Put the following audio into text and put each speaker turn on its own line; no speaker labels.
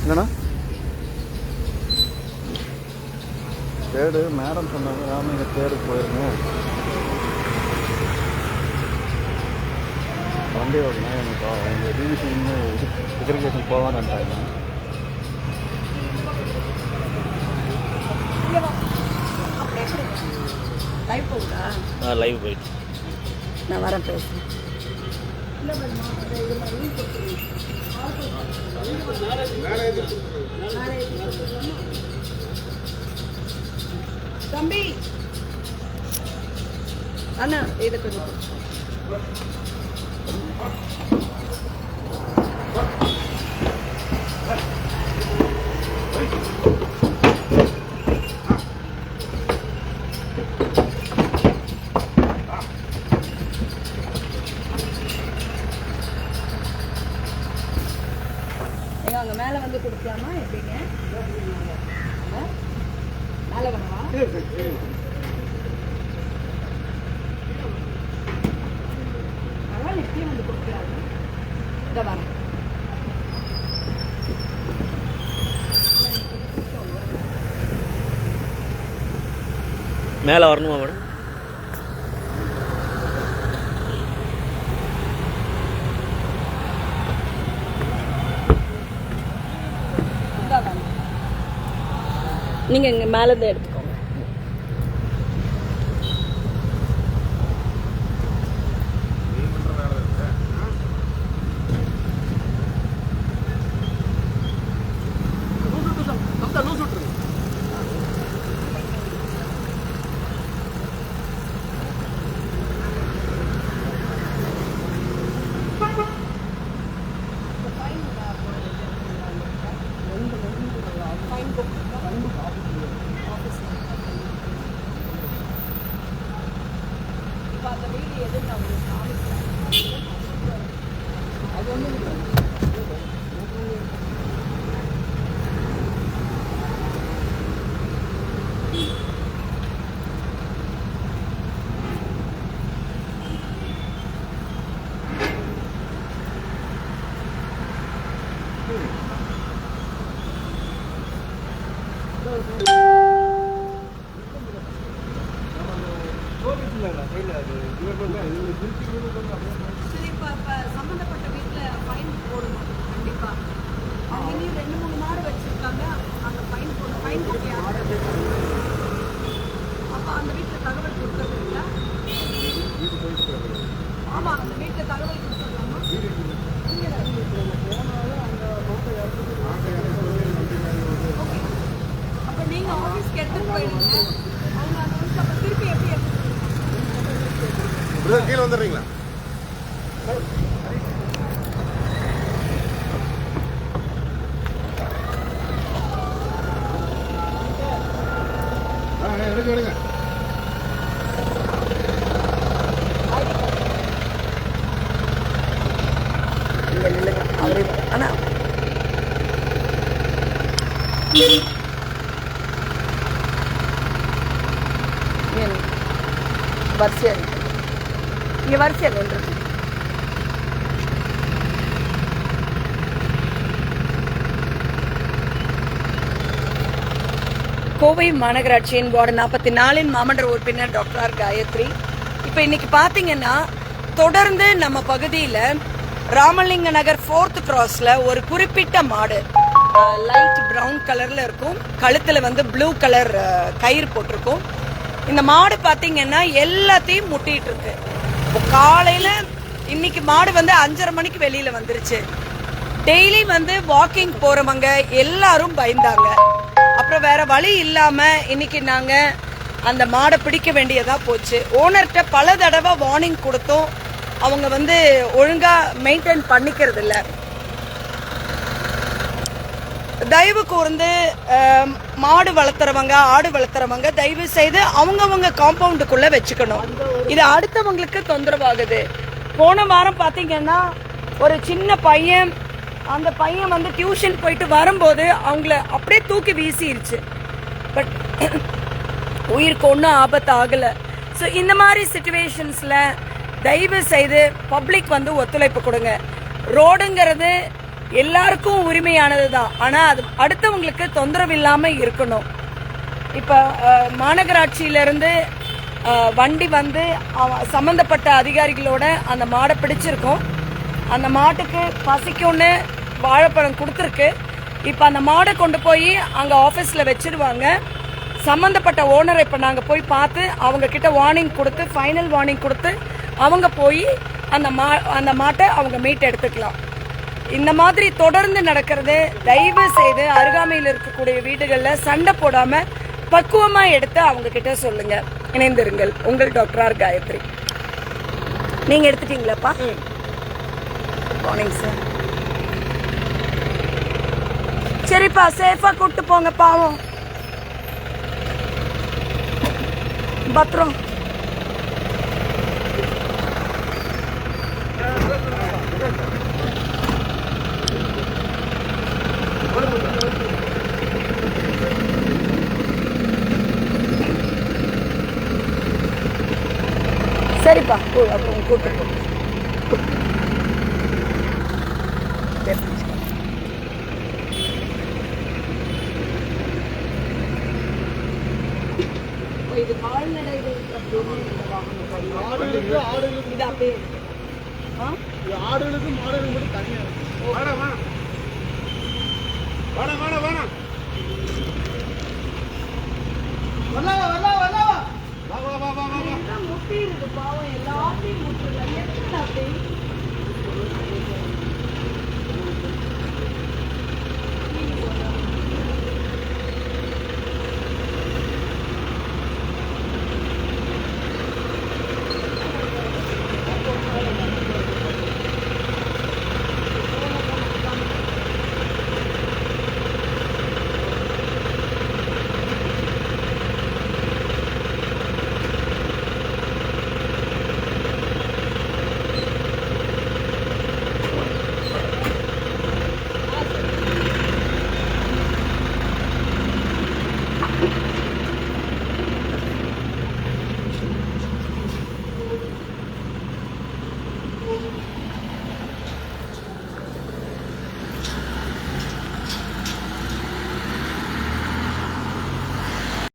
என்னண்ணா தேடு மேடம் சொன்னாங்க ராமலிங்க தேடுக்கு போயிருங்க வண்டி ஓடணும் எனக்கு அவங்க டிவிஷன் செக்ரிகேஷன் போவான்ட்டாங்க. லைவ் போயிட்டு
நான் வரேன் பேசுகிறேன். தம்பி அண்ணா இதை கொஞ்சம் அங்கே மேலே வந்து கொடுக்கலாமா எப்படிங்க? மேலே வேணவா? பரவாயில்ல, எப்படியும் வந்து கொடுக்கலாமா? இதை வரேன்.
மேலே வரணுமா மேடம்?
நீங்கள் இங்கே மேலேருந்து எடுத்துக்கோங்க. அந்த வீடு எது நான் உங்களுக்கு காமிக்கிறேன். அது ஒன்றும் சம்பந்தப்பட்ட வீட்டில் ஃபைன் போடணும் கண்டிப்பாக. அவங்க இனியும் 2-3 மாடு வச்சுருக்காங்க. அந்த ஃபைன் போடணும். ஃபைன் போட்டு அப்போ அந்த வீட்டில் தகவல் கொடுக்கறது இல்லை. ஆமாம், அந்த வீட்டில் தகவல் கொடுத்துடலாமா? ஓகே, அப்போ நீங்கள் ஆஃபீஸ்க்கு எடுத்துகிட்டு போயிடுங்க. அவங்க அந்த வந்து அப்போ திருப்பி எப்படி
கீழே வந்துடுறீங்களா? எடுங்க எடுங்க.
அவரே அண்ணா வரிசையா இருக்கு. இங்கே வரிசையா நின்று கோவை மாநகராட்சியின் வார்டு 44 மாமன்ற உறுப்பினர் டாக்டர் ஆர் காயத்ரி. இப்போ இன்னைக்கு பார்த்தீங்கன்னா தொடர்ந்து நம்ம பகுதியில் ராமலிங்க நகர் 4th கிராஸ்ல ஒரு குறிப்பிட்ட மாடு லைட் பிரவுன் கலர்ல இருக்கும், கழுத்துல வந்து ப்ளூ கலர் கயிறு போட்டிருக்கும். இந்த மாடு பார்த்தீங்கன்னா எல்லாத்தையும் முட்டிட்டு இருக்கு. காலையில இன்னைக்கு மாடு வந்து 5:30 மணிக்கு வெளியில வந்துருச்சு. டெய்லி வந்து வாக்கிங் போறவங்க எல்லாரும் பயந்தாங்க. அப்புறம் வேற வழி இல்லாம இன்னைக்கு நாங்க அந்த மாடை பிடிக்க வேண்டியதா போச்சு. ஓனர்கிட்ட பல தடவை வார்னிங் கொடுத்தோம், அவங்க வந்து ஒழுங்கா மெயின்டைன் பண்ணிக்கிறது இல்லை. தயவு கூர்ந்து மாடு வளர்த்துறவங்க ஆடு வளர்த்துறவங்க தயவு செய்து அவங்கவுங்க காம்பவுண்டுக்குள்ள வச்சுக்கணும். இது அடுத்தவங்களுக்கு தொந்தரவாகுது. போன வாரம் பார்த்தீங்கன்னா ஒரு சின்ன பையன், அந்த பையன் வந்து டியூஷன் போயிட்டு வரும்போது அவங்கள அப்படியே தூக்கி வீசிருச்சு. பட் உயிருக்கு ஒன்றும் ஆபத்து ஆகலை. ஸோ இந்த மாதிரி சிச்சுவேஷன்ஸில் தயவு செய்து பப்ளிக் வந்து ஒத்துழைப்பு கொடுங்க. ரோடுங்கிறது எல்லாருக்கும் உரிமையானதுதான். ஆனா அது அடுத்தவங்களுக்கு தொந்தரவு இல்லாம இருக்கணும். இப்ப மாநகராட்சியில இருந்து வண்டி வந்து சம்பந்தப்பட்ட அதிகாரிகளோட அந்த மாடை பிடிச்சிருக்கோம். அந்த மாட்டுக்கு பசிக்கும்னு வாழைப்பழம் கொடுத்துருக்கு. இப்ப அந்த மாடை கொண்டு போய் அங்க ஆபீஸ்ல வச்சிருவாங்க. சம்பந்தப்பட்ட ஓனரை இப்ப நாங்க போய் பார்த்து அவங்க கிட்ட வார்னிங் கொடுத்து ஃபைனல் வார்னிங் கொடுத்து அவங்க போய் அந்த மாட்டை அவங்க மீட் எடுத்துக்கலாம். இந்த மாதிரி தொடர்ந்து நடக்கிறது. தயவு செய்து அருகாமையில் இருக்கக்கூடிய வீடுகள்ல சண்டை போடாம பக்குவமா எடுத்து அவங்க கிட்ட சொல்லுங்க. இணைந்திருங்கள். உங்கள் டாக்டர் ஆர் காயத்ரி. நீங்க எடுத்துட்டீங்களாப்பா? Morning sir. சரிப்பா, சேஃபா கூட்டு போங்க. பாவம் பத்திரம். சரிப்பா, கூட்டு போ. இது கால்நடைகள்
ஆடுகளுக்கு மாடுகளுக்கு மட்டும் தனியா இருக்கு.